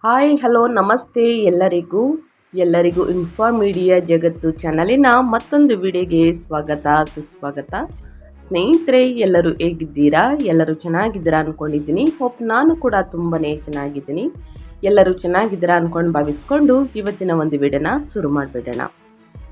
Hi hello ನಮಸ್ತೆ ಎಲ್ಲರಿಗೂ ಇನ್ಫಾರ್ಮೀಡಿಯಾ ಜಗತ್ತು ಚಾನಲಿನ ಮತ್ತೊಂದು ವಿಡಿಯೋಗೆ ಸ್ವಾಗತ ಸುಸ್ವಾಗತ. ಸ್ನೇಹಿತರೆ, ಎಲ್ಲರೂ ಹೇಗಿದ್ದೀರಾ? ಎಲ್ಲರೂ ಚೆನ್ನಾಗಿದ್ದೀರಾ ಅಂದ್ಕೊಂಡಿದ್ದೀನಿ. ನಾನು ಕೂಡ ತುಂಬಾ ಚೆನ್ನಾಗಿದ್ದೀನಿ. ಎಲ್ಲರೂ ಚೆನ್ನಾಗಿದ್ದೀರಾ ಅಂದ್ಕೊಂಡು ಭಾವಿಸ್ಕೊಂಡು ಇವತ್ತಿನ ಒಂದು ವಿಡಿಯೋನ ಶುರು ಮಾಡಿಬಿಡೋಣ.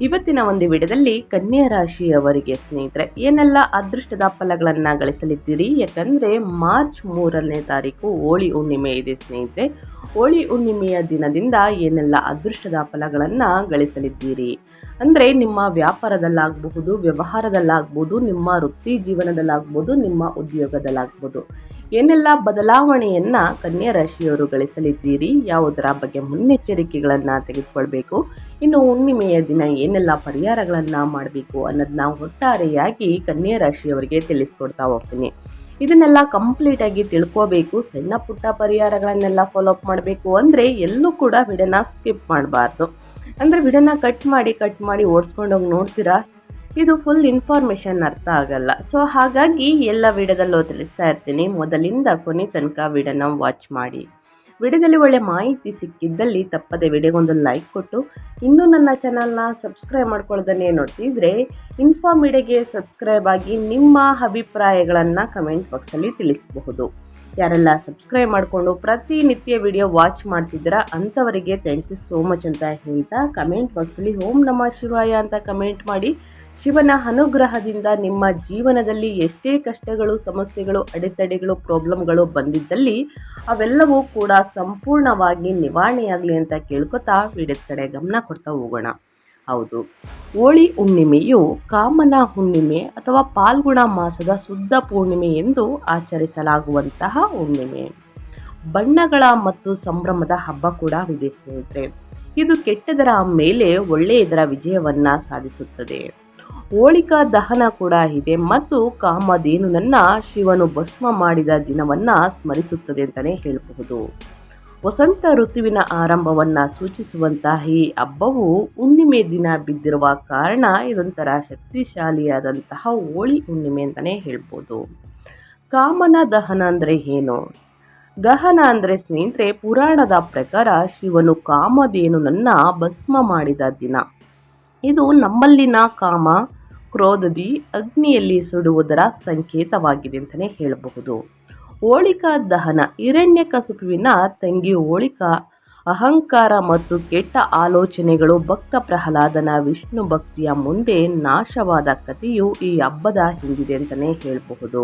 ಇವತ್ತಿನ ಒಂದು ವಿಡಿಯೋದಲ್ಲಿ ಕನ್ಯಾ ರಾಶಿಯವರಿಗೆ ಸ್ನೇಹಿತರೆ ಏನೆಲ್ಲ ಅದೃಷ್ಟದ ಫಲಗಳನ್ನು ಗಳಿಸಲಿದ್ದೀರಿ? ಯಾಕಂದರೆ ಮಾರ್ಚ್ 3ನೇ ತಾರೀಕು ಹೋಳಿ ಹುಣ್ಣಿಮೆ ಇದೆ ಸ್ನೇಹಿತರೆ. ಹೋಳಿ ಹುಣ್ಣಿಮೆಯ ದಿನದಿಂದ ಏನೆಲ್ಲ ಅದೃಷ್ಟದ ಫಲಗಳನ್ನು ಗಳಿಸಲಿದ್ದೀರಿ ಅಂದರೆ ನಿಮ್ಮ ವ್ಯಾಪಾರದಲ್ಲಾಗಬಹುದು, ವ್ಯವಹಾರದಲ್ಲಾಗ್ಬೋದು, ನಿಮ್ಮ ವೃತ್ತಿ ಜೀವನದಲ್ಲಾಗ್ಬೋದು, ನಿಮ್ಮ ಉದ್ಯೋಗದಲ್ಲಾಗ್ಬೋದು, ಏನೆಲ್ಲ ಬದಲಾವಣೆಯನ್ನು ಕನ್ಯಾ ರಾಶಿಯವರು ಗಳಿಸಲಿದ್ದೀರಿ, ಯಾವುದರ ಬಗ್ಗೆ ಮುನ್ನೆಚ್ಚರಿಕೆಗಳನ್ನು ತೆಗೆದುಕೊಳ್ಬೇಕು, ಇನ್ನು ಹುಣ್ಣಿಮೆಯ ದಿನ ಏನೆಲ್ಲ ಪರಿಹಾರಗಳನ್ನು ಮಾಡಬೇಕು ಅನ್ನೋದನ್ನ ಒಟ್ಟಾರೆಯಾಗಿ ಕನ್ಯಾ ರಾಶಿಯವರಿಗೆ ತಿಳಿಸ್ಕೊಡ್ತಾ ಹೋಗ್ತೀನಿ. ಇದನ್ನೆಲ್ಲ ಕಂಪ್ಲೀಟಾಗಿ ತಿಳ್ಕೋಬೇಕು, ಸಣ್ಣ ಪುಟ್ಟ ಪರಿಹಾರಗಳನ್ನೆಲ್ಲ ಫಾಲೋ ಅಪ್ ಮಾಡಬೇಕು ಅಂದರೆ ಎಲ್ಲೂ ಕೂಡ ವಿಡಿಯೋನ ಸ್ಕಿಪ್ ಮಾಡಬಾರ್ದು. ಅಂದರೆ ವಿಡಿಯೋನ ಕಟ್ ಮಾಡಿ ಓಡಿಸ್ಕೊಂಡೋಗಿ ನೋಡ್ತೀರಾ, ಇದು ಫುಲ್ ಇನ್ಫಾರ್ಮೇಷನ್ ಅರ್ಥ ಆಗಲ್ಲ. ಸೊ ಹಾಗಾಗಿ ಎಲ್ಲ ವಿಡಿಯೋದಲ್ಲೂ ತಿಳಿಸ್ತಾ ಇರ್ತೀನಿ. ಮೊದಲಿಂದ ಕೊನೆ ತನಕ ವಿಡಿಯೋನ ವಾಚ್ ಮಾಡಿ. ವಿಡಿಯೋದಲ್ಲಿ ಒಳ್ಳೆ ಮಾಹಿತಿ ಸಿಕ್ಕಿದ್ದಲ್ಲಿ ತಪ್ಪದೆ ವಿಡಿಯೋಗೊಂದು ಲೈಕ್ ಕೊಟ್ಟು, ಇನ್ನೂ ನನ್ನ ಚಾನಲ್ನ ಸಬ್ಸ್ಕ್ರೈಬ್ ಮಾಡ್ಕೊಳ್ಳೋದನ್ನೇ ನೋಡ್ತಿದ್ರೆ ಇನ್ಫಾರ್ಮೀಡಿಯಾಗೆ ಸಬ್ಸ್ಕ್ರೈಬ್ ಆಗಿ ನಿಮ್ಮ ಅಭಿಪ್ರಾಯಗಳನ್ನು ಕಮೆಂಟ್ ಬಾಕ್ಸಲ್ಲಿ ತಿಳಿಸಬಹುದು. ಯಾರೆಲ್ಲ ಸಬ್ಸ್ಕ್ರೈಬ್ ಮಾಡಿಕೊಂಡು ಪ್ರತಿನಿತ್ಯ ವಿಡಿಯೋ ವಾಚ್ ಮಾಡ್ತಿದ್ದೀರಾ ಅಂಥವರಿಗೆ ಥ್ಯಾಂಕ್ ಯು ಸೋ ಮಚ್ ಅಂತ ಹೇಳ್ತಾ, ಕಮೆಂಟ್ ಬಾಕ್ಸಲ್ಲಿ ಓಂ ನಮಃ ಶಿವಾಯ ಅಂತ ಕಮೆಂಟ್ ಮಾಡಿ. ಶಿವನ ಅನುಗ್ರಹದಿಂದ ನಿಮ್ಮ ಜೀವನದಲ್ಲಿ ಎಷ್ಟೇ ಕಷ್ಟಗಳು, ಸಮಸ್ಯೆಗಳು, ಅಡೆತಡೆಗಳು, ಪ್ರಾಬ್ಲಮ್ಗಳು ಬಂದಿದ್ದಲ್ಲಿ ಅವೆಲ್ಲವೂ ಕೂಡ ಸಂಪೂರ್ಣವಾಗಿ ನಿವಾರಣೆಯಾಗಲಿ ಅಂತ ಕೇಳ್ಕೊತಾ ವಿಡಿಯೋದ ಕಡೆ ಗಮನ ಕೊಡ್ತಾ ಹೋಗೋಣ. ಹೌದು, ಹೋಳಿ ಹುಣ್ಣಿಮೆಯು ಕಾಮನ ಹುಣ್ಣಿಮೆ ಅಥವಾ ಫಾಲ್ಗುಣ ಮಾಸದ ಶುದ್ಧ ಪೂರ್ಣಿಮೆ ಎಂದು ಆಚರಿಸಲಾಗುವಂತಹ ಹುಣ್ಣಿಮೆ. ಬಣ್ಣಗಳ ಮತ್ತು ಸಂಭ್ರಮದ ಹಬ್ಬ ಕೂಡ ಇದೆ ಸ್ನೇಹಿತರೆ. ಇದು ಕೆಟ್ಟದರ ಮೇಲೆ ಒಳ್ಳೆಯದರ ವಿಜಯವನ್ನು ಸಾಧಿಸುತ್ತದೆ. ಹೋಳಿಕಾ ದಹನ ಕೂಡ ಇದೆ ಮತ್ತು ಕಾಮಧೇನುನನ್ನ ಶಿವನು ಭಸ್ಮ ಮಾಡಿದ ದಿನವನ್ನು ಸ್ಮರಿಸುತ್ತದೆ ಅಂತಲೇ ಹೇಳಬಹುದು. ವಸಂತ ಋತುವಿನ ಆರಂಭವನ್ನು ಸೂಚಿಸುವಂತಹ ಈ ಹಬ್ಬವು ಹುಣ್ಣಿಮೆ ದಿನ ಬಿದ್ದಿರುವ ಕಾರಣ ಇದೊಂಥರ ಶಕ್ತಿಶಾಲಿಯಾದಂತಹ ಹೋಳಿ ಹುಣ್ಣಿಮೆ ಅಂತಲೇ ಹೇಳ್ಬೋದು. ಕಾಮನ ದಹನ ಅಂದರೆ ಏನು? ದಹನ ಅಂದರೆ ಸ್ನೇಹಿತರೆ, ಪುರಾಣದ ಪ್ರಕಾರ ಶಿವನು ಕಾಮಧೇನುನನ್ನ ಭಸ್ಮ ಮಾಡಿದ ದಿನ. ಇದು ನಮ್ಮಲ್ಲಿನ ಕಾಮ, ಕ್ರೋಧದಿ ಅಗ್ನಿಯಲ್ಲಿ ಸುಡುವುದರ ಸಂಕೇತವಾಗಿದೆ ಅಂತಲೇ ಹೇಳಬಹುದು. ಹೋಳಿಕಾ ದಹನ ಹಿರಣ್ಯಕಶಿಪುವಿನ ತಂಗಿ ಹೋಳಿಕಾ ಅಹಂಕಾರ ಮತ್ತು ಕೆಟ್ಟ ಆಲೋಚನೆಗಳು ಭಕ್ತ ಪ್ರಹ್ಲಾದನ ವಿಷ್ಣು ಭಕ್ತಿಯ ಮುಂದೆ ನಾಶವಾದ ಕಥೆಯು ಈ ಹಬ್ಬದ ಹಿಂದಿದೆ ಅಂತಲೇ ಹೇಳಬಹುದು.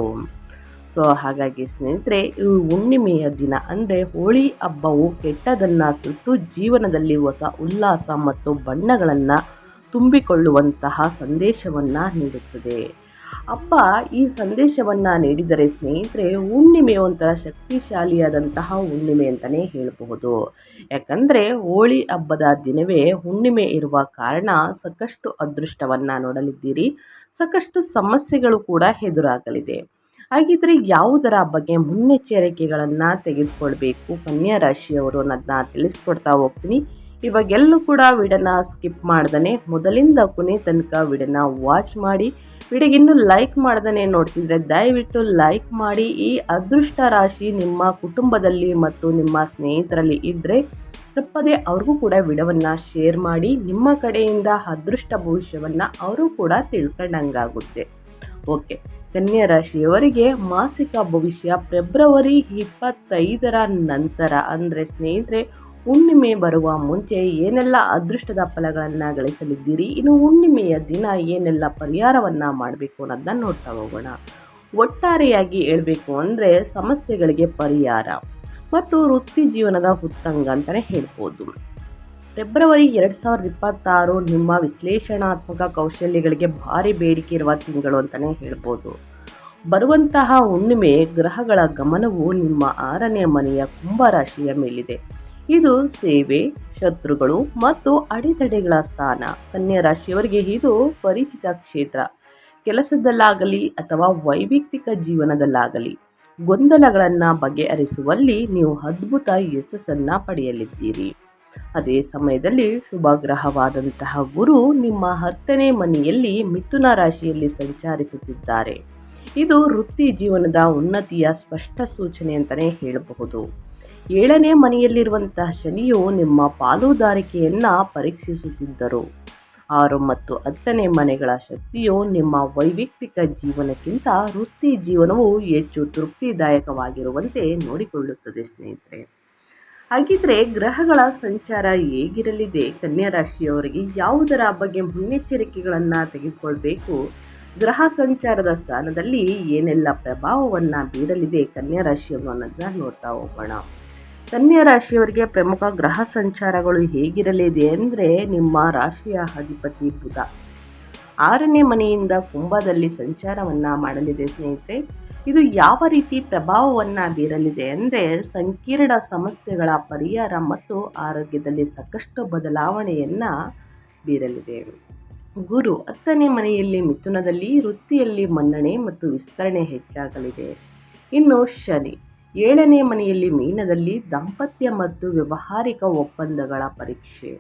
ಸೊ ಹಾಗಾಗಿ ಸ್ನೇಹಿತರೆ, ಈ ಹುಣ್ಣಿಮೆಯ ದಿನ ಅಂದರೆ ಹೋಳಿ ಹಬ್ಬವು ಕೆಟ್ಟದನ್ನು ಸುಟ್ಟು ಜೀವನದಲ್ಲಿ ಹೊಸ ಉಲ್ಲಾಸ ಮತ್ತು ಬಣ್ಣಗಳನ್ನು ತುಂಬಿಕೊಳ್ಳುವಂತಹ ಸಂದೇಶವನ್ನು ನೀಡುತ್ತದೆ. ಹಬ್ಬ ಈ ಸಂದೇಶವನ್ನು ನೀಡಿದರೆ ಸ್ನೇಹಿತರೆ, ಹುಣ್ಣಿಮೆ ಒಂಥರ ಶಕ್ತಿಶಾಲಿಯಾದಂತಹ ಹುಣ್ಣಿಮೆ ಅಂತಲೇ ಹೇಳಬಹುದು. ಯಾಕಂದರೆ ಹೋಳಿ ಹಬ್ಬದ ದಿನವೇ ಹುಣ್ಣಿಮೆ ಇರುವ ಕಾರಣ ಸಾಕಷ್ಟು ಅದೃಷ್ಟವನ್ನು ನೋಡಲಿದ್ದೀರಿ, ಸಾಕಷ್ಟು ಸಮಸ್ಯೆಗಳು ಕೂಡ ಎದುರಾಗಲಿದೆ. ಹಾಗಿದ್ರೆ ಯಾವುದರ ಬಗ್ಗೆ ಮುನ್ನೆಚ್ಚರಿಕೆಗಳನ್ನು ತೆಗೆದುಕೊಳ್ಬೇಕು ಕನ್ಯಾ ರಾಶಿಯವರು ಅನ್ನೋದನ್ನ ತಿಳಿಸ್ಕೊಡ್ತಾ ಹೋಗ್ತೀನಿ. ಇವಾಗೆಲ್ಲೂ ಕೂಡ ವಿಡಿಯೋನ ಸ್ಕಿಪ್ ಮಾಡ್ದೇ ಮೊದಲಿಂದ ಕೊನೆ ತನಕ ವಿಡಿಯೋನ ವಾಚ್ ಮಾಡಿ. ವಿಡಿಯೋಗೆ ಇನ್ನೂ ಲೈಕ್ ಮಾಡ್ದೇ ನೋಡ್ತಿದ್ರೆ ದಯವಿಟ್ಟು ಲೈಕ್ ಮಾಡಿ. ಈ ಅದೃಷ್ಟ ರಾಶಿ ನಿಮ್ಮ ಕುಟುಂಬದಲ್ಲಿ ಮತ್ತು ನಿಮ್ಮ ಸ್ನೇಹಿತರಲ್ಲಿ ಇದ್ದರೆ ತಪ್ಪದೆ ಅವ್ರಿಗೂ ಕೂಡ ವಿಡಿಯೋವನ್ನು ಶೇರ್ ಮಾಡಿ. ನಿಮ್ಮ ಕಡೆಯಿಂದ ಅದೃಷ್ಟ ಭವಿಷ್ಯವನ್ನು ಅವರು ಕೂಡ ತಿಳ್ಕೊಂಡಂಗಾಗುತ್ತೆ. ಓಕೆ, ಕನ್ಯಾ ರಾಶಿಯವರಿಗೆ ಮಾಸಿಕ ಭವಿಷ್ಯ ಫೆಬ್ರವರಿ 25ರ ನಂತರ ಅಂದರೆ ಸ್ನೇಹಿತರೆ ಹುಣ್ಣಿಮೆ ಬರುವ ಮುಂಚೆ ಏನೆಲ್ಲ ಅದೃಷ್ಟದ ಫಲಗಳನ್ನು ಗಳಿಸಲಿದ್ದೀರಿ, ಇನ್ನು ಹುಣ್ಣಿಮೆಯ ದಿನ ಏನೆಲ್ಲ ಪರಿಹಾರವನ್ನು ಮಾಡಬೇಕು ಅನ್ನೋದನ್ನ ನೋಡ್ತಾ ಹೋಗೋಣ. ಒಟ್ಟಾರೆಯಾಗಿ ಹೇಳಬೇಕು ಅಂದರೆ ಸಮಸ್ಯೆಗಳಿಗೆ ಪರಿಹಾರ ಮತ್ತು ವೃತ್ತಿ ಜೀವನದ ಉತ್ತಂಗ ಅಂತಲೇ ಹೇಳ್ಬೋದು. ಫೆಬ್ರವರಿ 2026 ನಿಮ್ಮ ವಿಶ್ಲೇಷಣಾತ್ಮಕ ಕೌಶಲ್ಯಗಳಿಗೆ ಭಾರಿ ಬೇಡಿಕೆ ಇರುವ ತಿಂಗಳು ಅಂತಲೇ ಹೇಳ್ಬೋದು. ಬರುವಂತಹ ಹುಣ್ಣಿಮೆ ಗ್ರಹಗಳ ಗಮನವು ನಿಮ್ಮ 6ನೇ ಮನೆಯ ಕುಂಭರಾಶಿಯ ಮೇಲಿದೆ. ಇದು ಸೇವೆ, ಶತ್ರುಗಳು ಮತ್ತು ಅಡೆತಡೆಗಳ ಸ್ಥಾನ. ಕನ್ಯಾ ರಾಶಿಯವರಿಗೆ ಇದು ಪರಿಚಿತ ಕ್ಷೇತ್ರ. ಕೆಲಸದಲ್ಲಾಗಲಿ ಅಥವಾ ವೈಯಕ್ತಿಕ ಜೀವನದಲ್ಲಾಗಲಿ ಗೊಂದಲಗಳನ್ನು ಬಗೆಹರಿಸುವಲ್ಲಿ ನೀವು ಅದ್ಭುತ ಯಶಸ್ಸನ್ನು ಪಡೆಯಲಿದ್ದೀರಿ. ಅದೇ ಸಮಯದಲ್ಲಿ ಶುಭ ಗ್ರಹವಾದಂತಹ ಗುರು ನಿಮ್ಮ 10ನೇ ಮನೆಯಲ್ಲಿ ಮಿಥುನ ರಾಶಿಯಲ್ಲಿ ಸಂಚರಿಸುತ್ತಿದ್ದಾರೆ. ಇದು ವೃತ್ತಿ ಜೀವನದ ಉನ್ನತಿಯ ಸ್ಪಷ್ಟ ಸೂಚನೆ ಅಂತಲೇ ಹೇಳಬಹುದು. 7ನೇ ಮನೆಯಲ್ಲಿರುವಂತಹ ಶನಿಯು ನಿಮ್ಮ ಪಾಲುದಾರಿಕೆಯನ್ನು ಪರೀಕ್ಷಿಸುತ್ತಿದ್ದರು. 6 ಮತ್ತು 10ನೇ ಮನೆಗಳ ಶಕ್ತಿಯು ನಿಮ್ಮ ವೈಯಕ್ತಿಕ ಜೀವನಕ್ಕಿಂತ ವೃತ್ತಿ ಜೀವನವು ಹೆಚ್ಚು ತೃಪ್ತಿದಾಯಕವಾಗಿರುವಂತೆ ನೋಡಿಕೊಳ್ಳುತ್ತದೆ ಸ್ನೇಹಿತರೆ. ಹಾಗಿದ್ರೆ ಗ್ರಹಗಳ ಸಂಚಾರ ಹೇಗಿರಲಿದೆ, ಕನ್ಯಾ ರಾಶಿಯವರಿಗೆ ಯಾವುದರ ಬಗ್ಗೆ ಮುನ್ನೆಚ್ಚರಿಕೆಗಳನ್ನು ತೆಗೆದುಕೊಳ್ಬೇಕು, ಗ್ರಹ ಸಂಚಾರದ ಸ್ಥಾನದಲ್ಲಿ ಏನೆಲ್ಲ ಪ್ರಭಾವವನ್ನು ಬೀರಲಿದೆ ಕನ್ಯಾ ರಾಶಿಯವರು ಅನ್ನೋದನ್ನ ನೋಡ್ತಾ ಹೋಗೋಣ. ಕನ್ಯಾ ರಾಶಿಯವರಿಗೆ ಪ್ರಮುಖ ಗ್ರಹ ಸಂಚಾರಗಳು ಹೇಗಿರಲಿದೆ ಅಂದರೆ, ನಿಮ್ಮ ರಾಶಿಯ ಅಧಿಪತಿ ಬುಧ 6ನೇ ಮನೆಯಿಂದ ಕುಂಭದಲ್ಲಿ ಸಂಚಾರವನ್ನು ಮಾಡಲಿದೆ ಸ್ನೇಹಿತರೆ. ಇದು ಯಾವ ರೀತಿ ಪ್ರಭಾವವನ್ನು ಬೀರಲಿದೆ ಅಂದರೆ, ಸಂಕೀರ್ಣ ಸಮಸ್ಯೆಗಳ ಪರಿಹಾರ ಮತ್ತು ಆರೋಗ್ಯದಲ್ಲಿ ಸಾಕಷ್ಟು ಬದಲಾವಣೆಯನ್ನು ಬೀರಲಿದೆ. ಗುರು 10ನೇ ಮನೆಯಲ್ಲಿ ಮಿಥುನದಲ್ಲಿ ವೃತ್ತಿಯಲ್ಲಿ ಮನ್ನಣೆ ಮತ್ತು ವಿಸ್ತರಣೆ ಹೆಚ್ಚಾಗಲಿದೆ. ಇನ್ನು ಶನಿ 7ನೇ ಮನೆಯಲ್ಲಿ ಮೀನದಲ್ಲಿ ದಾಂಪತ್ಯ ಮತ್ತು ವ್ಯಾವಹಾರಿಕ ಒಪ್ಪಂದಗಳ ಪರೀಕ್ಷೆ.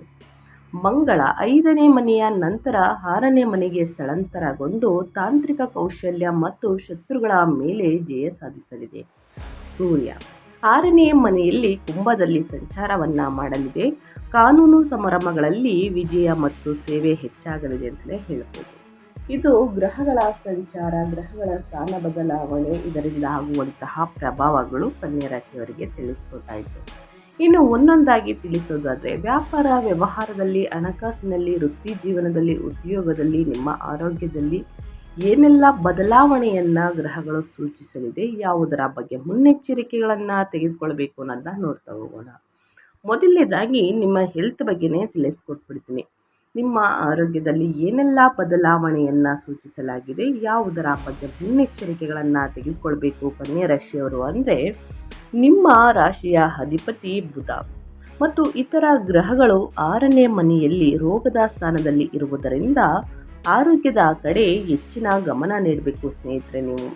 ಮಂಗಳ 5ನೇ ಮನೆಯ ನಂತರ 6ನೇ ಮನೆಗೆ ಸ್ಥಳಾಂತರಗೊಂಡು ತಾಂತ್ರಿಕ ಕೌಶಲ್ಯ ಮತ್ತು ಶತ್ರುಗಳ ಮೇಲೆ ಜಯ ಸಾಧಿಸಲಿದೆ. ಸೂರ್ಯ 6ನೇ ಮನೆಯಲ್ಲಿ ಕುಂಭದಲ್ಲಿ ಸಂಚಾರವನ್ನು ಮಾಡಲಿದೆ. ಕಾನೂನು ಸಮಾರಂಭಗಳಲ್ಲಿ ವಿಜಯ ಮತ್ತು ಸೇವೆ ಹೆಚ್ಚಾಗಲಿದೆ ಅಂತಲೇ ಹೇಳ್ಬೋದು. ಇದು ಗ್ರಹಗಳ ಸಂಚಾರ, ಗ್ರಹಗಳ ಸ್ಥಾನ ಬದಲಾವಣೆ, ಇದರಿಂದ ಆಗುವಂತಹ ಪ್ರಭಾವಗಳು ಕನ್ಯಾ ರಾಶಿಯವರಿಗೆ ತಿಳಿಸ್ಕೊಟ್ಟಾಯಿತು. ಇನ್ನು ಒಂದೊಂದಾಗಿ ತಿಳಿಸೋದಾದರೆ, ವ್ಯಾಪಾರ ವ್ಯವಹಾರದಲ್ಲಿ, ಹಣಕಾಸಿನಲ್ಲಿ, ವೃತ್ತಿ ಜೀವನದಲ್ಲಿ, ಉದ್ಯೋಗದಲ್ಲಿ, ನಿಮ್ಮ ಆರೋಗ್ಯದಲ್ಲಿ ಏನೆಲ್ಲ ಬದಲಾವಣೆಯನ್ನು ಗ್ರಹಗಳು ಸೂಚಿಸಲಿದೆ, ಯಾವುದರ ಬಗ್ಗೆ ಮುನ್ನೆಚ್ಚರಿಕೆಗಳನ್ನು ತೆಗೆದುಕೊಳ್ಬೇಕು ಅನ್ನೋದನ್ನ ನೋಡ್ತಾ ಹೋಗೋಣ. ಮೊದಲನೇದಾಗಿ ನಿಮ್ಮ ಹೆಲ್ತ್ ಬಗ್ಗೆನೇ ತಿಳಿಸ್ಕೊಟ್ಬಿಡ್ತೀನಿ. ನಿಮ್ಮ ಆರೋಗ್ಯದಲ್ಲಿ ಏನೆಲ್ಲ ಬದಲಾವಣೆಯನ್ನು ಸೂಚಿಸಲಾಗಿದೆ, ಯಾವುದರ ಬಗ್ಗೆ ಮುನ್ನೆಚ್ಚರಿಕೆಗಳನ್ನು ತೆಗೆದುಕೊಳ್ಬೇಕು ಕನ್ಯಾ ರಾಶಿಯವರು ಅಂದರೆ, ನಿಮ್ಮ ರಾಶಿಯ ಅಧಿಪತಿ ಬುಧ ಮತ್ತು ಇತರ ಗ್ರಹಗಳು 6ನೇ ಮನೆಯಲ್ಲಿ ರೋಗದ ಸ್ಥಾನದಲ್ಲಿ ಇರುವುದರಿಂದ ಆರೋಗ್ಯದ ಕಡೆ ಹೆಚ್ಚಿನ ಗಮನ ನೀಡಬೇಕು ಸ್ನೇಹಿತರೆ. ನೀವು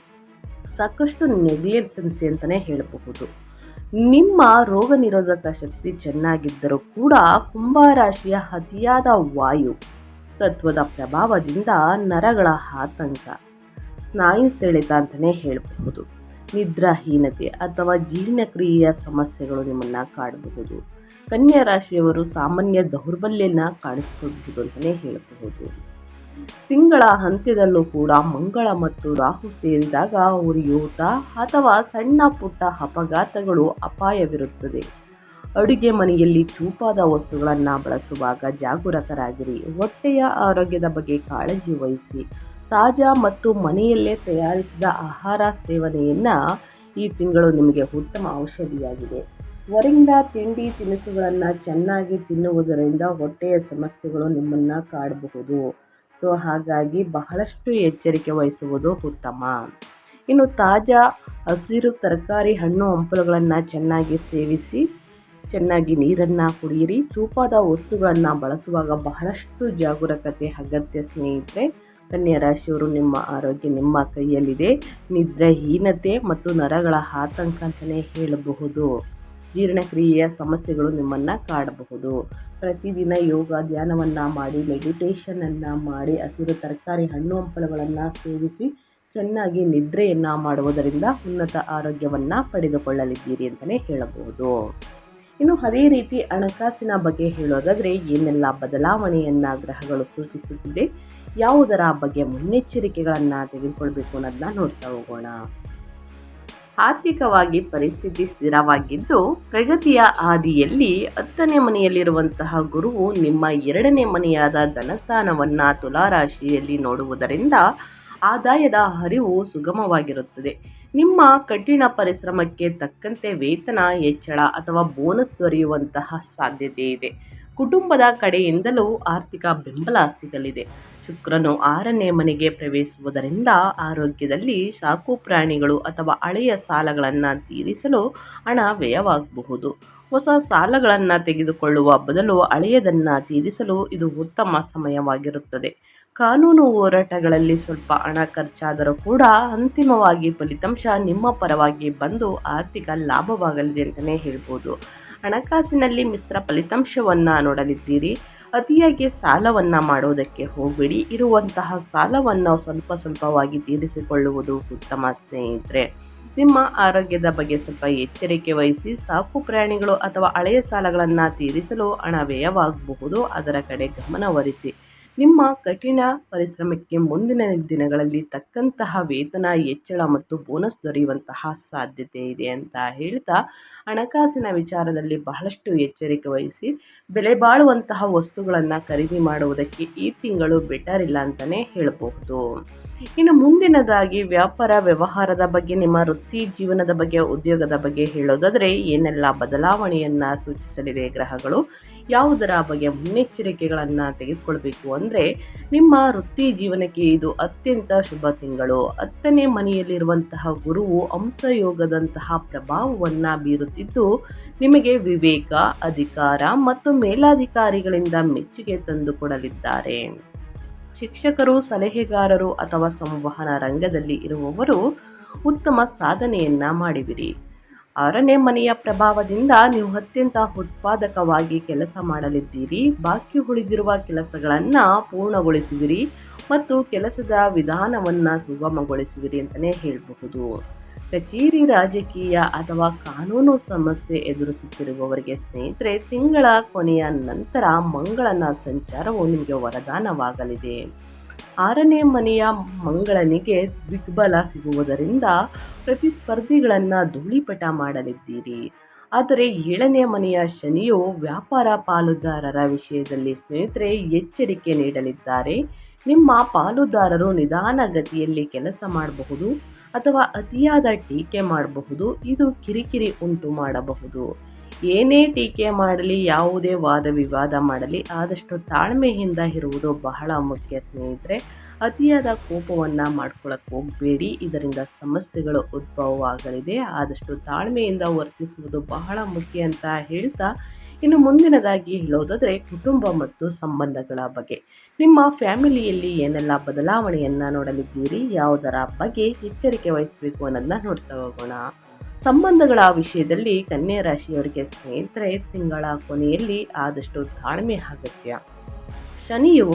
ಸಾಕಷ್ಟು ನೆಗ್ಲೆನ್ಸಿ ಅಂತಲೇ ಹೇಳಬಹುದು. ನಿಮ್ಮ ರೋಗ ನಿರೋಧಕ ಶಕ್ತಿ ಚೆನ್ನಾಗಿದ್ದರೂ ಕೂಡ ಕುಂಭರಾಶಿಯ ಅತಿಯಾದ ವಾಯು ತತ್ವದ ಪ್ರಭಾವದಿಂದ ನರಗಳ ಆತಂಕ, ಸ್ನಾಯು ಸೆಳೆತ ಅಂತಲೇ ಹೇಳಬಹುದು. ನಿದ್ರಾಹೀನತೆ ಅಥವಾ ಜೀರ್ಣಕ್ರಿಯೆಯ ಸಮಸ್ಯೆಗಳು ನಿಮ್ಮನ್ನು ಕಾಡಬಹುದು. ಕನ್ಯಾ ರಾಶಿಯವರು ಸಾಮಾನ್ಯ ದೌರ್ಬಲ್ಯನ ಕಾಣಿಸ್ಕೊಳ್ಬಹುದು ಅಂತಲೇ ಹೇಳಬಹುದು. ತಿಂಗಳ ಅಂತ್ಯದಲ್ಲೂ ಕೂಡ ಮಂಗಳ ಮತ್ತು ರಾಹು ಸೇರಿದಾಗ ಉರಿಯೂತ ಅಥವಾ ಸಣ್ಣ ಪುಟ್ಟ ಅಪಘಾತಗಳು ಅಪಾಯವಿರುತ್ತದೆ. ಅಡುಗೆ ಮನೆಯಲ್ಲಿ ಚೂಪಾದ ವಸ್ತುಗಳನ್ನು ಬಳಸುವಾಗ ಜಾಗರೂಕರಾಗಿರಿ. ಹೊಟ್ಟೆಯ ಆರೋಗ್ಯದ ಬಗ್ಗೆ ಕಾಳಜಿ ವಹಿಸಿ. ತಾಜಾ ಮತ್ತು ಮನೆಯಲ್ಲೇ ತಯಾರಿಸಿದ ಆಹಾರ ಸೇವನೆಯನ್ನು ಈ ತಿಂಗಳು ನಿಮಗೆ ಉತ್ತಮ ಔಷಧಿಯಾಗಿದೆ. ಹೊರಗಿಂದ ತಿಂಡಿ ತಿನಿಸುಗಳನ್ನು ಚೆನ್ನಾಗಿ ತಿನ್ನುವುದರಿಂದ ಹೊಟ್ಟೆಯ ಸಮಸ್ಯೆಗಳು ನಿಮ್ಮನ್ನು ಕಾಡಬಹುದು. ಸೊ ಹಾಗಾಗಿ ಬಹಳಷ್ಟು ಎಚ್ಚರಿಕೆ ವಹಿಸುವುದು ಉತ್ತಮ. ಇನ್ನು ತಾಜಾ ಹಸಿರು ತರಕಾರಿ, ಹಣ್ಣು ಹಂಪಲುಗಳನ್ನು ಚೆನ್ನಾಗಿ ಸೇವಿಸಿ, ಚೆನ್ನಾಗಿ ನೀರನ್ನು ಕುಡಿಯಿರಿ. ಚೂಪಾದ ವಸ್ತುಗಳನ್ನು ಬಳಸುವಾಗ ಬಹಳಷ್ಟು ಜಾಗರೂಕತೆ ಅಗತ್ಯ ಸ್ನೇಹಿತರೆ. ಕನ್ಯಾ ರಾಶಿಯವರು, ನಿಮ್ಮ ಆರೋಗ್ಯ ನಿಮ್ಮ ಕೈಯಲ್ಲಿದೆ. ನಿದ್ರಾಹೀನತೆ ಮತ್ತು ನರಗಳ ಆತಂಕ ಅಂತಲೇ ಹೇಳಬಹುದು. ಜೀರ್ಣಕ್ರಿಯೆಯ ಸಮಸ್ಯೆಗಳು ನಿಮ್ಮನ್ನು ಕಾಡಬಹುದು. ಪ್ರತಿದಿನ ಯೋಗ ಧ್ಯಾನವನ್ನು ಮಾಡಿ, ಮೆಡಿಟೇಷನನ್ನು ಮಾಡಿ, ಹಸಿರು ತರಕಾರಿ ಹಣ್ಣು ಹಂಪಲುಗಳನ್ನು ಸೇವಿಸಿ ಚೆನ್ನಾಗಿ ನಿದ್ರೆಯನ್ನು ಮಾಡುವುದರಿಂದ ಉನ್ನತ ಆರೋಗ್ಯವನ್ನು ಪಡೆದುಕೊಳ್ಳಲಿದ್ದೀರಿ ಅಂತಲೇ ಹೇಳಬಹುದು. ಇನ್ನು ಅದೇ ರೀತಿ ಹಣಕಾಸಿನ ಬಗ್ಗೆ ಹೇಳೋದಾದರೆ, ಏನೆಲ್ಲ ಬದಲಾವಣೆಯನ್ನು ಗ್ರಹಗಳು ಸೂಚಿಸುತ್ತಿದೆ, ಯಾವುದರ ಬಗ್ಗೆ ಮುನ್ನೆಚ್ಚರಿಕೆಗಳನ್ನು ತೆಗೆದುಕೊಳ್ಬೇಕು ಅನ್ನೋದನ್ನ ನೋಡ್ತಾ ಹೋಗೋಣ. ಆರ್ಥಿಕವಾಗಿ ಪರಿಸ್ಥಿತಿ ಸ್ಥಿರವಾಗಿದ್ದು ಪ್ರಗತಿಯ ಹಾದಿಯಲ್ಲಿ 10ನೇ ಮನೆಯಲ್ಲಿರುವಂತಹ ಗುರುವು ನಿಮ್ಮ 2ನೇ ಮನೆಯಾದ ಧನಸ್ಥಾನವನ್ನು ತುಲಾರಾಶಿಯಲ್ಲಿ ನೋಡುವುದರಿಂದ ಆದಾಯದ ಹರಿವು ಸುಗಮವಾಗಿರುತ್ತದೆ. ನಿಮ್ಮ ಕಠಿಣ ಪರಿಶ್ರಮಕ್ಕೆ ತಕ್ಕಂತೆ ವೇತನ ಹೆಚ್ಚಳ ಅಥವಾ ಬೋನಸ್ ದೊರೆಯುವಂತಹ ಸಾಧ್ಯತೆ ಇದೆ. ಕುಟುಂಬದ ಕಡೆಯಿಂದಲೂ ಆರ್ಥಿಕ ಬೆಂಬಲ ಸಿಗಲಿದೆ. ಶುಕ್ರನು 6ನೇ ಮನೆಗೆ ಪ್ರವೇಶಿಸುವುದರಿಂದ ಆರೋಗ್ಯದಲ್ಲಿ ಸಾಕು ಪ್ರಾಣಿಗಳು ಅಥವಾ ಹಳೆಯ ಸಾಲಗಳನ್ನು ತೀರಿಸಲು ಹಣ ವ್ಯಯವಾಗಬಹುದು. ಹೊಸ ಸಾಲಗಳನ್ನು ತೆಗೆದುಕೊಳ್ಳುವ ಬದಲು ಹಳೆಯದನ್ನು ತೀರಿಸಲು ಇದು ಉತ್ತಮ ಸಮಯವಾಗಿರುತ್ತದೆ. ಕಾನೂನು ಹೋರಾಟಗಳಲ್ಲಿ ಸ್ವಲ್ಪ ಹಣ ಖರ್ಚಾದರೂ ಕೂಡ ಅಂತಿಮವಾಗಿ ಫಲಿತಾಂಶ ನಿಮ್ಮ ಪರವಾಗಿ ಬಂದು ಆರ್ಥಿಕ ಲಾಭವಾಗಲಿದೆ ಅಂತಲೇ ಹೇಳ್ಬೋದು. ಹಣಕಾಸಿನಲ್ಲಿ ಮಿಶ್ರ ಫಲಿತಾಂಶವನ್ನು ನೋಡಲಿದ್ದೀರಿ. ಅತಿಯಾಗಿ ಸಾಲವನ್ನು ಮಾಡೋದಕ್ಕೆ ಹೋಗಬೇಡಿ. ಇರುವಂತಹ ಸಾಲವನ್ನು ಸ್ವಲ್ಪ ಸ್ವಲ್ಪವಾಗಿ ತೀರಿಸಿಕೊಳ್ಳುವುದು ಉತ್ತಮ ಸ್ನೇಹಿತರೆ. ನಿಮ್ಮ ಆರೋಗ್ಯದ ಬಗ್ಗೆ ಸ್ವಲ್ಪ ಎಚ್ಚರಿಕೆ ವಹಿಸಿ. ಸಾಕು ಪ್ರಾಣಿಗಳು ಅಥವಾ ಹಳೆಯ ಸಾಲಗಳನ್ನು ತೀರಿಸಲು ಹಣ ವ್ಯಯವಾಗಬಹುದು, ಅದರ ಕಡೆ ಗಮನಹರಿಸಿ. ನಿಮ್ಮ ಕಠಿಣ ಪರಿಶ್ರಮಕ್ಕೆ ಮುಂದಿನ ದಿನಗಳಲ್ಲಿ ತಕ್ಕಂತಹ ವೇತನ ಹೆಚ್ಚಳ ಮತ್ತು ಬೋನಸ್ ದೊರೆಯುವಂತಹ ಸಾಧ್ಯತೆ ಇದೆ ಅಂತ ಹೇಳ್ತಾ, ಹಣಕಾಸಿನ ವಿಚಾರದಲ್ಲಿ ಬಹಳಷ್ಟು ಎಚ್ಚರಿಕೆ ವಹಿಸಿ. ಬೆಲೆ ಬಾಳುವಂತಹ ವಸ್ತುಗಳನ್ನು ಖರೀದಿ ಮಾಡುವುದಕ್ಕೆ ಈ ತಿಂಗಳು ಬೆಟರ್ ಇಲ್ಲ ಅಂತಲೇ ಹೇಳಬಹುದು. ಇನ್ನು ಮುಂದಿನದಾಗಿ ವ್ಯಾಪಾರ ವ್ಯವಹಾರದ ಬಗ್ಗೆ, ನಿಮ್ಮ ವೃತ್ತಿ ಜೀವನದ ಬಗ್ಗೆ, ಉದ್ಯೋಗದ ಬಗ್ಗೆ ಹೇಳೋದಾದರೆ ಏನೆಲ್ಲ ಬದಲಾವಣೆಯನ್ನು ಸೂಚಿಸಲಿದೆ ಗ್ರಹಗಳು, ಯಾವುದರ ಬಗ್ಗೆ ಮುನ್ನೆಚ್ಚರಿಕೆಗಳನ್ನು ತೆಗೆದುಕೊಳ್ಬೇಕು ಅಂದರೆ, ನಿಮ್ಮ ವೃತ್ತಿ ಜೀವನಕ್ಕೆ ಇದು ಅತ್ಯಂತ ಶುಭ ತಿಂಗಳು. 10ನೇ ಮನೆಯಲ್ಲಿರುವಂತಹ ಗುರುವು ಹಂಸಯೋಗದಂತಹ ಪ್ರಭಾವವನ್ನು ಬೀರುತ್ತಿದ್ದು, ನಿಮಗೆ ವಿವೇಕ, ಅಧಿಕಾರ ಮತ್ತು ಮೇಲಾಧಿಕಾರಿಗಳಿಂದ ಮೆಚ್ಚುಗೆ ತಂದುಕೊಡಲಿದ್ದಾರೆ. ಶಿಕ್ಷಕರು, ಸಲಹೆಗಾರರು ಅಥವಾ ಸಂವಹನ ರಂಗದಲ್ಲಿ ಇರುವವರು ಉತ್ತಮ ಸಾಧನೆಯನ್ನು ಮಾಡಿವಿರಿ. 6ನೇ ಮನೆಯ ಪ್ರಭಾವದಿಂದ ನೀವು ಅತ್ಯಂತ ಉತ್ಪಾದಕವಾಗಿ ಕೆಲಸ ಮಾಡಲಿದ್ದೀರಿ. ಬಾಕಿ ಉಳಿದಿರುವ ಕೆಲಸಗಳನ್ನು ಪೂರ್ಣಗೊಳಿಸುವಿರಿ ಮತ್ತು ಕೆಲಸದ ವಿಧಾನವನ್ನು ಸುಗಮಗೊಳಿಸುವಿರಿ ಅಂತಲೇ ಹೇಳಬಹುದು. ಕಚೇರಿ, ರಾಜಕೀಯ ಅಥವಾ ಕಾನೂನು ಸಮಸ್ಯೆ ಎದುರಿಸುತ್ತಿರುವವರಿಗೆ ಸ್ನೇಹಿತರೆ, ತಿಂಗಳ ಕೊನೆಯ ನಂತರ ಮಂಗಳನ ಸಂಚಾರವು ನಿಮಗೆ ವರದಾನವಾಗಲಿದೆ. 6ನೇ ಮನೆಯ ಮಂಗಳನಿಗೆ ದಿಗ್ಬಲ ಸಿಗುವುದರಿಂದ ಪ್ರತಿಸ್ಪರ್ಧಿಗಳನ್ನು ಧೂಳಿಪಟ ಮಾಡಲಿದ್ದೀರಿ. ಆದರೆ 7ನೇ ಮನೆಯ ಶನಿಯು ವ್ಯಾಪಾರ ಪಾಲುದಾರರ ವಿಷಯದಲ್ಲಿ ಸ್ನೇಹಿತರೆ ಎಚ್ಚರಿಕೆ ನೀಡಲಿದ್ದಾರೆ. ನಿಮ್ಮ ಪಾಲುದಾರರು ನಿಧಾನಗತಿಯಲ್ಲಿ ಕೆಲಸ ಮಾಡಬಹುದು ಅಥವಾ ಅತಿಯಾದ ಟೀಕೆ ಮಾಡಬಹುದು. ಇದು ಕಿರಿಕಿರಿ ಉಂಟು ಮಾಡಬಹುದು. ಏನೇ ಟೀಕೆ ಮಾಡಲಿ, ಯಾವುದೇ ವಾದ ವಿವಾದ ಮಾಡಲಿ, ಆದಷ್ಟು ತಾಳ್ಮೆಯಿಂದ ಇರುವುದು ಬಹಳ ಮುಖ್ಯ ಸ್ನೇಹಿತರೆ. ಅತಿಯಾದ ಕೋಪವನ್ನು ಮಾಡ್ಕೊಳ್ಳೋಕೆ ಹೋಗಬೇಡಿ, ಇದರಿಂದ ಸಮಸ್ಯೆಗಳು ಉದ್ಭವವಾಗಲಿದೆ. ಆದಷ್ಟು ತಾಳ್ಮೆಯಿಂದ ವರ್ತಿಸುವುದು ಬಹಳ ಮುಖ್ಯ ಅಂತ ಹೇಳ್ತಾ, ಇನ್ನು ಮುಂದಿನದಾಗಿ ಹೇಳೋದಾದರೆ ಕುಟುಂಬ ಮತ್ತು ಸಂಬಂಧಗಳ ಬಗ್ಗೆ. ನಿಮ್ಮ ಫ್ಯಾಮಿಲಿಯಲ್ಲಿ ಏನೆಲ್ಲ ಬದಲಾವಣೆಯನ್ನು ನೋಡಲಿದ್ದೀರಿ, ಯಾವುದರ ಬಗ್ಗೆ ಎಚ್ಚರಿಕೆ ವಹಿಸಬೇಕು ಅನ್ನೋದನ್ನ ನೋಡ್ತಾ ಹೋಗೋಣ. ಸಂಬಂಧಗಳ ವಿಷಯದಲ್ಲಿ ಕನ್ಯಾ ರಾಶಿಯವರಿಗೆ ಸ್ನೇಹಿತರೆ, ತಿಂಗಳ ಕೊನೆಯಲ್ಲಿ ಆದಷ್ಟು ತಾಳ್ಮೆ ಅಗತ್ಯ. ಶನಿಯು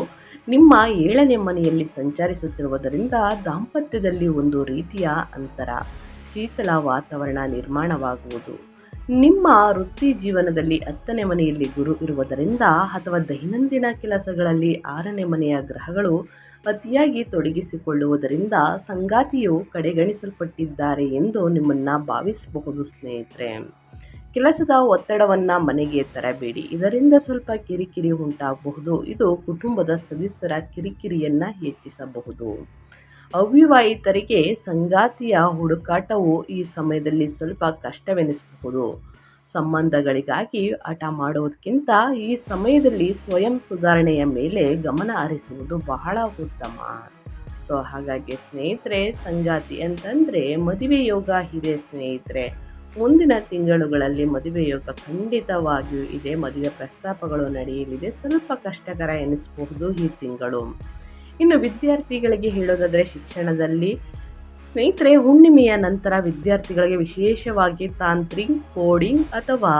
ನಿಮ್ಮ 7ನೇ ಮನೆಯಲ್ಲಿ ಸಂಚರಿಸುತ್ತಿರುವುದರಿಂದ ದಾಂಪತ್ಯದಲ್ಲಿ ಒಂದು ರೀತಿಯ ಅಂತರ, ಶೀತಲ ವಾತಾವರಣ ನಿರ್ಮಾಣವಾಗುವುದು. ನಿಮ್ಮ ವೃತ್ತಿ ಜೀವನದಲ್ಲಿ 10ನೇ ಮನೆಯಲ್ಲಿ ಗುರು ಇರುವುದರಿಂದ ಅಥವಾ ದೈನಂದಿನ ಕೆಲಸಗಳಲ್ಲಿ 6ನೇ ಮನೆಯ ಗ್ರಹಗಳು ಅತಿಯಾಗಿ ತೊಡಗಿಸಿಕೊಳ್ಳುವುದರಿಂದ ಸಂಗಾತಿಯು ಕಡೆಗಣಿಸಲ್ಪಟ್ಟಿದ್ದಾರೆ ಎಂದು ನಿಮ್ಮನ್ನು ಭಾವಿಸಬಹುದು ಸ್ನೇಹಿತರೆ. ಕೆಲಸದ ಒತ್ತಡವನ್ನು ಮನೆಗೆ ತರಬೇಡಿ, ಇದರಿಂದ ಸ್ವಲ್ಪ ಕಿರಿಕಿರಿ ಉಂಟಾಗಬಹುದು. ಇದು ಕುಟುಂಬದ ಸದಸ್ಯರ ಕಿರಿಕಿರಿಯನ್ನು ಹೆಚ್ಚಿಸಬಹುದು. ಅವಿವಾಹಿತರಿಗೆ ಸಂಗಾತಿಯ ಹುಡುಕಾಟವು ಈ ಸಮಯದಲ್ಲಿ ಸ್ವಲ್ಪ ಕಷ್ಟವೆನಿಸಬಹುದು. ಸಂಬಂಧಗಳಿಗಾಗಿ ಹಠ ಮಾಡುವುದಕ್ಕಿಂತ ಈ ಸಮಯದಲ್ಲಿ ಸ್ವಯಂ ಸುಧಾರಣೆಯ ಮೇಲೆ ಗಮನ ಹರಿಸುವುದು ಬಹಳ ಉತ್ತಮ. ಹಾಗಾಗಿ ಸ್ನೇಹಿತರೆ, ಸಂಗಾತಿ ಅಂತಂದರೆ ಮದುವೆ ಯೋಗ ಇದೆ ಸ್ನೇಹಿತರೆ. ಮುಂದಿನ ತಿಂಗಳುಗಳಲ್ಲಿ ಮದುವೆ ಯೋಗ ಖಂಡಿತವಾಗಿಯೂ ಇದೆ. ಮದುವೆ ಪ್ರಸ್ತಾಪಗಳು ನಡೆಯಲಿದೆ. ಸ್ವಲ್ಪ ಕಷ್ಟಕರ ಎನಿಸಬಹುದು ಈ ತಿಂಗಳು. ಇನ್ನು ವಿದ್ಯಾರ್ಥಿಗಳಿಗೆ ಹೇಳೋದಾದರೆ, ಶಿಕ್ಷಣದಲ್ಲಿ ಸ್ನೇಹಿತರೆ, ಹುಣ್ಣಿಮೆಯ ನಂತರ ವಿದ್ಯಾರ್ಥಿಗಳಿಗೆ ವಿಶೇಷವಾಗಿ ತಾಂತ್ರಿಕ್, ಕೋಡಿಂಗ್ ಅಥವಾ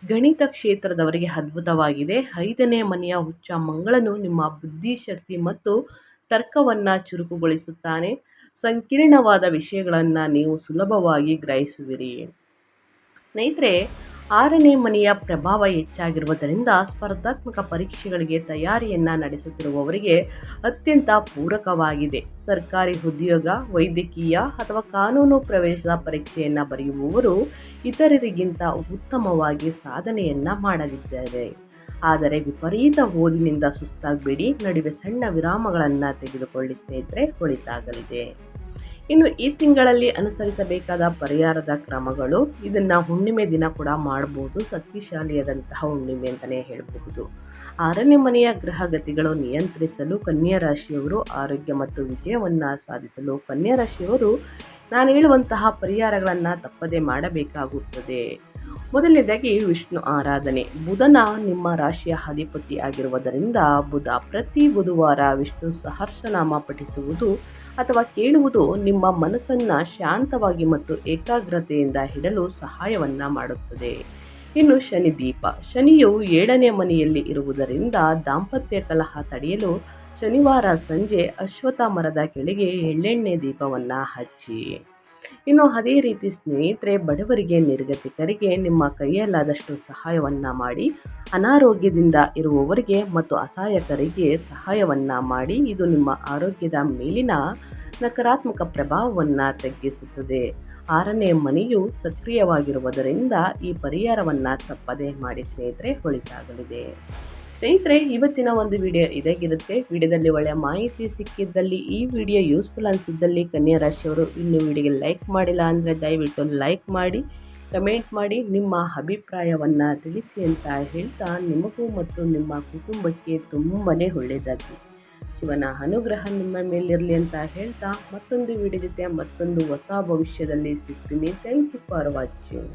ಗಣಿತ ಕ್ಷೇತ್ರದವರಿಗೆ ಅದ್ಭುತವಾಗಿದೆ. 5ನೇ ಮನೆಯ ಉಚ್ಚ ಮಂಗಳನು ನಿಮ್ಮ ಬುದ್ಧಿಶಕ್ತಿ ಮತ್ತು ತರ್ಕವನ್ನು ಚುರುಕುಗೊಳಿಸುತ್ತಾನೆ. ಸಂಕೀರ್ಣವಾದ ವಿಷಯಗಳನ್ನು ನೀವು ಸುಲಭವಾಗಿ ಗ್ರಹಿಸುವಿರಿ. ಸ್ನೇಹಿತರೆ, 6ನೇ ಮನೆಯ ಪ್ರಭಾವ ಹೆಚ್ಚಾಗಿರುವುದರಿಂದ ಸ್ಪರ್ಧಾತ್ಮಕ ಪರೀಕ್ಷೆಗಳಿಗೆ ತಯಾರಿಯನ್ನು ನಡೆಸುತ್ತಿರುವವರಿಗೆ ಅತ್ಯಂತ ಪೂರಕವಾಗಿದೆ. ಸರ್ಕಾರಿ ಉದ್ಯೋಗ, ವೈದ್ಯಕೀಯ ಅಥವಾ ಕಾನೂನು ಪ್ರವೇಶದ ಪರೀಕ್ಷೆಯನ್ನು ಬರೆಯುವವರು ಇತರರಿಗಿಂತ ಉತ್ತಮವಾಗಿ ಸಾಧನೆಯನ್ನು ಮಾಡಲಿದ್ದಾರೆ. ಆದರೆ ವಿಪರೀತ ಓದಿನಿಂದ ಸುಸ್ತಾಗಬೇಡಿ, ನಡುವೆ ಸಣ್ಣ ವಿರಾಮಗಳನ್ನು ತೆಗೆದುಕೊಳ್ಳಿ ಸ್ನೇಹಿತರೆ, ಒಳಿತಾಗಲಿದೆ. ಇನ್ನು ಈ ತಿಂಗಳಲ್ಲಿ ಅನುಸರಿಸಬೇಕಾದ ಪರಿಹಾರದ ಕ್ರಮಗಳು, ಇದನ್ನು ಹುಣ್ಣಿಮೆ ದಿನ ಕೂಡ ಮಾಡಬಹುದು. ಶಕ್ತಿಶಾಲಿಯಾದಂತಹ ಹುಣ್ಣಿಮೆ ಅಂತಲೇ ಹೇಳಬಹುದು. 6ನೇ ಮನೆಯ ಗ್ರಹಗತಿಗಳು ನಿಯಂತ್ರಿಸಲು ಕನ್ಯಾ ರಾಶಿಯವರು ಆರೋಗ್ಯ ಮತ್ತು ವಿಜಯವನ್ನು ಸಾಧಿಸಲು ಕನ್ಯಾ ರಾಶಿಯವರು ನಾನು ಹೇಳುವಂತಹ ಪರಿಹಾರಗಳನ್ನು ತಪ್ಪದೇ ಮಾಡಬೇಕಾಗುತ್ತದೆ. ಮೊದಲನೇದಾಗಿ ವಿಷ್ಣು ಆರಾಧನೆ. ಬುಧನ ನಿಮ್ಮ ರಾಶಿಯ ಅಧಿಪತಿ ಆಗಿರುವುದರಿಂದ ಪ್ರತಿ ಬುಧವಾರ ವಿಷ್ಣು ಸಹಸ್ರನಾಮ ಪಠಿಸುವುದು ಅಥವಾ ಕೇಳುವುದು ನಿಮ್ಮ ಮನಸ್ಸನ್ನು ಶಾಂತವಾಗಿ ಮತ್ತು ಏಕಾಗ್ರತೆಯಿಂದ ಇಡಲು ಸಹಾಯವನ್ನು ಮಾಡುತ್ತದೆ. ಇನ್ನು ಶನಿ ದೀಪ. ಶನಿಯು 7ನೇ ಮನೆಯಲ್ಲಿ ಇರುವುದರಿಂದ ದಾಂಪತ್ಯ ಕಲಹ ತಡೆಯಲು ಶನಿವಾರ ಸಂಜೆ ಅಶ್ವತ್ಥ ಮರದ ಕೆಳಗೆ ಎಳ್ಳೆಣ್ಣೆ ದೀಪವನ್ನು ಹಚ್ಚಿ. ಇನ್ನು ಅದೇ ರೀತಿ ಸ್ನೇಹಿತರೆ, ಬಡವರಿಗೆ, ನಿರ್ಗತಿಕರಿಗೆ ನಿಮ್ಮ ಕೈಯಲ್ಲಾದಷ್ಟು ಸಹಾಯವನ್ನು ಮಾಡಿ. ಅನಾರೋಗ್ಯದಿಂದ ಇರುವವರಿಗೆ ಮತ್ತು ಅಸಹಾಯಕರಿಗೆ ಸಹಾಯವನ್ನು ಮಾಡಿ. ಇದು ನಿಮ್ಮ ಆರೋಗ್ಯದ ಮೇಲಿನ ನಕಾರಾತ್ಮಕ ಪ್ರಭಾವವನ್ನು ತಗ್ಗಿಸುತ್ತದೆ. 6ನೇ ಮನೆಯು ಸಕ್ರಿಯವಾಗಿರುವುದರಿಂದ ಈ ಪರಿಹಾರವನ್ನು ತಪ್ಪದೇ ಮಾಡಿ ಸ್ನೇಹಿತರೆ, ಒಳಿತಾಗಲಿದೆ. ಸ್ನೇಹಿತರೆ, ಇವತ್ತಿನ ಒಂದು ವಿಡಿಯೋ ಇದಾಗಿರುತ್ತೆ. ವಿಡಿಯೋದಲ್ಲಿ ಒಳ್ಳೆಯ ಮಾಹಿತಿ ಸಿಕ್ಕಿದ್ದಲ್ಲಿ, ಈ ವಿಡಿಯೋ ಯೂಸ್ಫುಲ್ ಅನಿಸಿದ್ದಲ್ಲಿ ಕನ್ಯಾ ರಾಶಿಯವರು ಇನ್ನೂ ವಿಡಿಯೋಗೆ ಲೈಕ್ ಮಾಡಿಲ್ಲ ಅಂದರೆ ದಯವಿಟ್ಟು ಲೈಕ್ ಮಾಡಿ, ಕಮೆಂಟ್ ಮಾಡಿ, ನಿಮ್ಮ ಅಭಿಪ್ರಾಯವನ್ನು ತಿಳಿಸಿ ಅಂತ ಹೇಳ್ತಾ, ನಿಮಗೂ ಮತ್ತು ನಿಮ್ಮ ಕುಟುಂಬಕ್ಕೆ ತುಂಬಾ ಒಳ್ಳೆಯದಾಗಿ ಶಿವನ ಅನುಗ್ರಹ ನಿಮ್ಮ ಮೇಲಿರಲಿ ಅಂತ ಹೇಳ್ತಾ, ಮತ್ತೊಂದು ವಿಡಿಯೋ ಜೊತೆ ಮತ್ತೊಂದು ಹೊಸ ಭವಿಷ್ಯದಲ್ಲಿ ಸಿಗ್ತೀನಿ. Thank you for watching.